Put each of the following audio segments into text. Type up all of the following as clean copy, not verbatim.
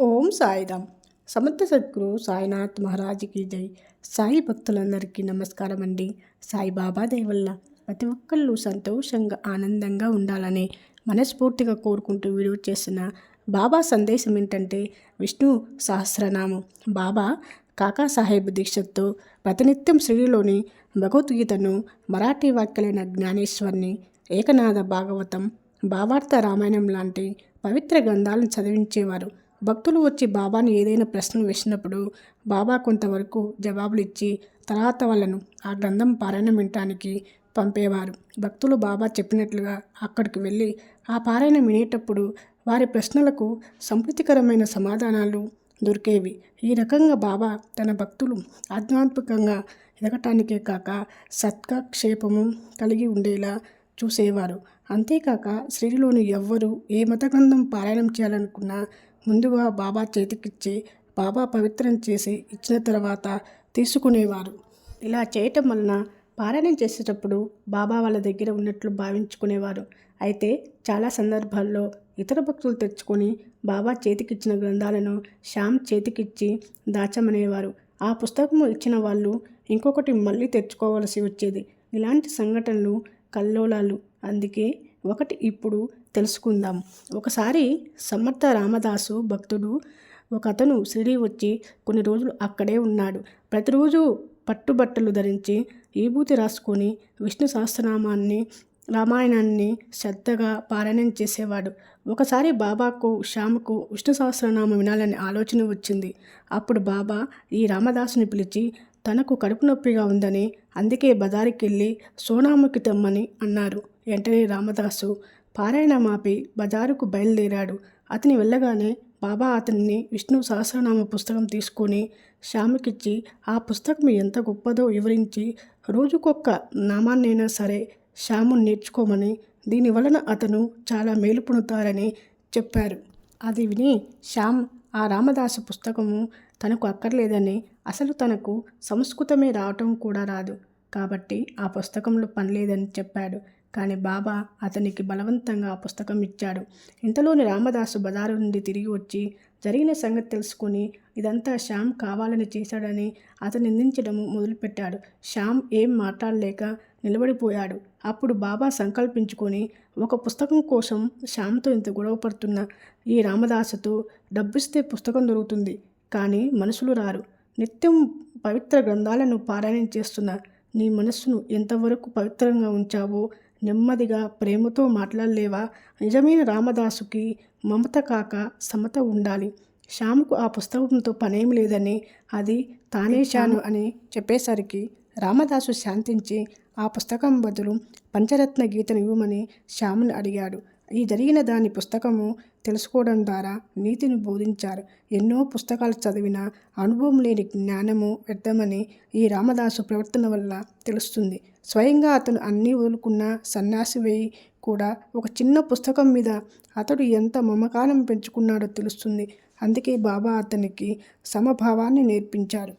ఓం సాయిరామ్. సమర్థ సద్గురు సాయినాథ్ మహారాజ్కి జై. సాయి భక్తులందరికీ నమస్కారం అండి. సాయిబాబా దయ వల్ల ప్రతి ఒక్కళ్ళు సంతోషంగా ఆనందంగా ఉండాలని మనస్ఫూర్తిగా కోరుకుంటూ వీడియో చేసిన బాబా సందేశం ఏంటంటే విష్ణు సహస్రనామం. బాబా కాకాసాహెబ్ దీక్షతో ప్రతినిత్యం శ్రీలోని భగవద్గీతను, మరాఠీ వాక్యాలైన జ్ఞానేశ్వర్ని, ఏకనాథ భాగవతం, భావార్థ రామాయణం లాంటి పవిత్ర గ్రంథాలను చదివించేవారు. భక్తులు వచ్చి బాబాని ఏదైనా ప్రశ్నలు వేసినప్పుడు బాబా కొంతవరకు జవాబులు ఇచ్చి తర్వాత వాళ్ళను ఆ గ్రంథం పారాయణం వినటానికి పంపేవారు. భక్తులు బాబా చెప్పినట్లుగా అక్కడికి వెళ్ళి ఆ పారాయణం వినేటప్పుడు వారి ప్రశ్నలకు సంతృప్తికరమైన సమాధానాలు దొరికేవి. ఈ రకంగా బాబా తన భక్తులు ఆధ్యాత్మికంగా ఎదగటానికే కాక సత్కాక్షేపము కలిగి ఉండేలా చూసేవారు. అంతేకాక శ్రీలోని ఎవ్వరూ ఏ మత గ్రంథం పారాయణం చేయాలనుకున్నా ముందుగా బాబా చేతికిచ్చి బాబా పవిత్రం చేసి ఇచ్చిన తర్వాత తీసుకునేవారు. ఇలా చేయటం వలన పారాయణం చేసేటప్పుడు బాబా వాళ్ళ దగ్గర ఉన్నట్లు భావించుకునేవారు. అయితే చాలా సందర్భాల్లో ఇతర భక్తులు తెచ్చుకొని బాబా చేతికిచ్చిన గ్రంథాలను శ్యామ్ చేతికిచ్చి దాచమనేవారు. ఆ పుస్తకము ఇచ్చిన వాళ్ళు ఇంకొకటి మళ్ళీ తెచ్చుకోవలసి వచ్చేది. ఇలాంటి సంఘటనలు కల్లోలాలు. అందుకే ఒకటి ఇప్పుడు తెలుసుకుందాం. ఒకసారి సమర్థ రామదాసు భక్తుడు ఒక అతను షిరిడీ వచ్చి కొన్ని రోజులు అక్కడే ఉన్నాడు. ప్రతిరోజు పట్టుబట్టలు ధరించి విభూతి రాసుకొని విష్ణు సహస్రనామాన్ని, రామాయణాన్ని శ్రద్ధగా పారాయణం చేసేవాడు. ఒకసారి బాబాకు శ్యామ్కు విష్ణు సహస్రనామం వినాలనే ఆలోచన వచ్చింది. అప్పుడు బాబా ఈ రామదాసుని పిలిచి తనకు కడుపు నొప్పిగా ఉందని, అందుకే బజారుకి వెళ్ళి సోనాముఖి తెమ్మని అన్నారు. వెంటనే రామదాసు పారాయణం ఆపి బజారుకు బయలుదేరాడు. అతని వెళ్ళగానే బాబా అతన్ని విష్ణు సహస్రనామ పుస్తకం తీసుకొని శ్యామ్కిచ్చి ఆ పుస్తకం ఎంత గొప్పదో వివరించి రోజుకొక్క నామాన్నైనా సరే శ్యాము నేర్చుకోమని, దీని వలన అతను చాలా మేలు పొందుతారని చెప్పారు. అది విని శ్యామ్ ఆ రామదాసు పుస్తకము తనకు అక్కర్లేదని, అసలు తనకు సంస్కృతమే రావటం కూడా రాదు కాబట్టి ఆ పుస్తకంలో పనిలేదని చెప్పాడు. కానీ బాబా అతనికి బలవంతంగా ఆ పుస్తకం ఇచ్చాడు. ఇంతలోని రామదాసు బజారు నుండి తిరిగి వచ్చి జరిగిన సంగతి తెలుసుకొని ఇదంతా శ్యామ్ కావాలని చేశాడని అతను నిందించడం మొదలుపెట్టాడు. శ్యామ్ ఏం మాట్లాడలేక నిలబడిపోయాడు. అప్పుడు బాబా సంకల్పించుకొని ఒక పుస్తకం కోసం శ్యామ్తో ఇంత గొడవ పడుతున్న ఈ రామదాసుతో డబ్బిస్తే పుస్తకం దొరుకుతుంది, కానీ మనుషులు రారు. నిత్యం పవిత్ర గ్రంథాలను పారాయణం చేస్తున్న నీ మనస్సును ఎంతవరకు పవిత్రంగా ఉంచావో నెమ్మదిగా ప్రేమతో మాట్లాడలేవా? నిజమైన రామదాసుకి మమత కాక సమత ఉండాలి. శ్యాముకు ఆ పుస్తకంతో పనేమి లేదని, అది తానేశాను అని చెప్పేసరికి రామదాసు శాంతించి ఆ పుస్తకం బదులు పంచరత్న గీతను ఇవ్వమని శ్యాముని అడిగాడు. ఈ జరిగిన దాని పుస్తకము తెలుసుకోవడం ద్వారా నీతిని బోధించారు. ఎన్నో పుస్తకాలు చదివినా అనుభవం లేని జ్ఞానము వ్యర్థమని ఈ రామదాసు ప్రవర్తన వల్ల తెలుస్తుంది. స్వయంగా అతను అన్నీ వదులుకున్న సన్యాసి వేయి కూడా ఒక చిన్న పుస్తకం మీద అతడు ఎంత మమకారం పెంచుకున్నాడో తెలుస్తుంది. అందుకే బాబా అతనికి సమభావాన్ని నేర్పించారు.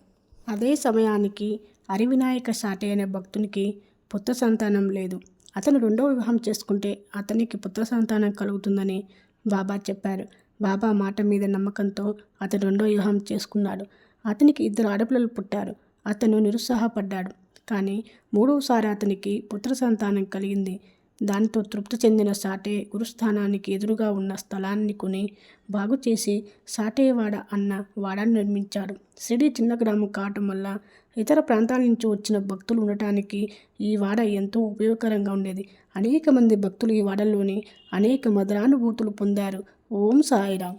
అదే సమయానికి హరివినాయక సాటే అనే భక్తునికి పుత్ర సంతానం లేదు. అతను రెండవ వివాహం చేసుకుంటే అతనికి పుత్ర సంతానం కలుగుతుందని బాబా చెప్పారు. బాబా మాట మీద నమ్మకంతో అతను రెండో వివాహం చేసుకున్నాడు. అతనికి 2 ఆడపిల్లలు పుట్టారు. అతను నిరుత్సాహపడ్డాడు. కానీ మూడవసారి అతనికి పుత్ర సంతానం కలిగింది. దానితో తృప్తి చెందిన సాటే గురుస్థానానికి ఎదురుగా ఉన్న స్థలాన్ని కొని బాగు చేసి సాటేవాడ అన్న వాడాను నిర్మించాడు. షిరిడీ చిన్న గ్రామం కావటం వల్ల ఇతర ప్రాంతాల నుంచి వచ్చిన భక్తులు ఉండటానికి ఈ వాడ ఎంతో ఉపయోగకరంగా ఉండేది. అనేక మంది భక్తులు ఈ వాడలోని అనేక మధురానుభూతులు పొందారు. ఓం సాయిరామ్.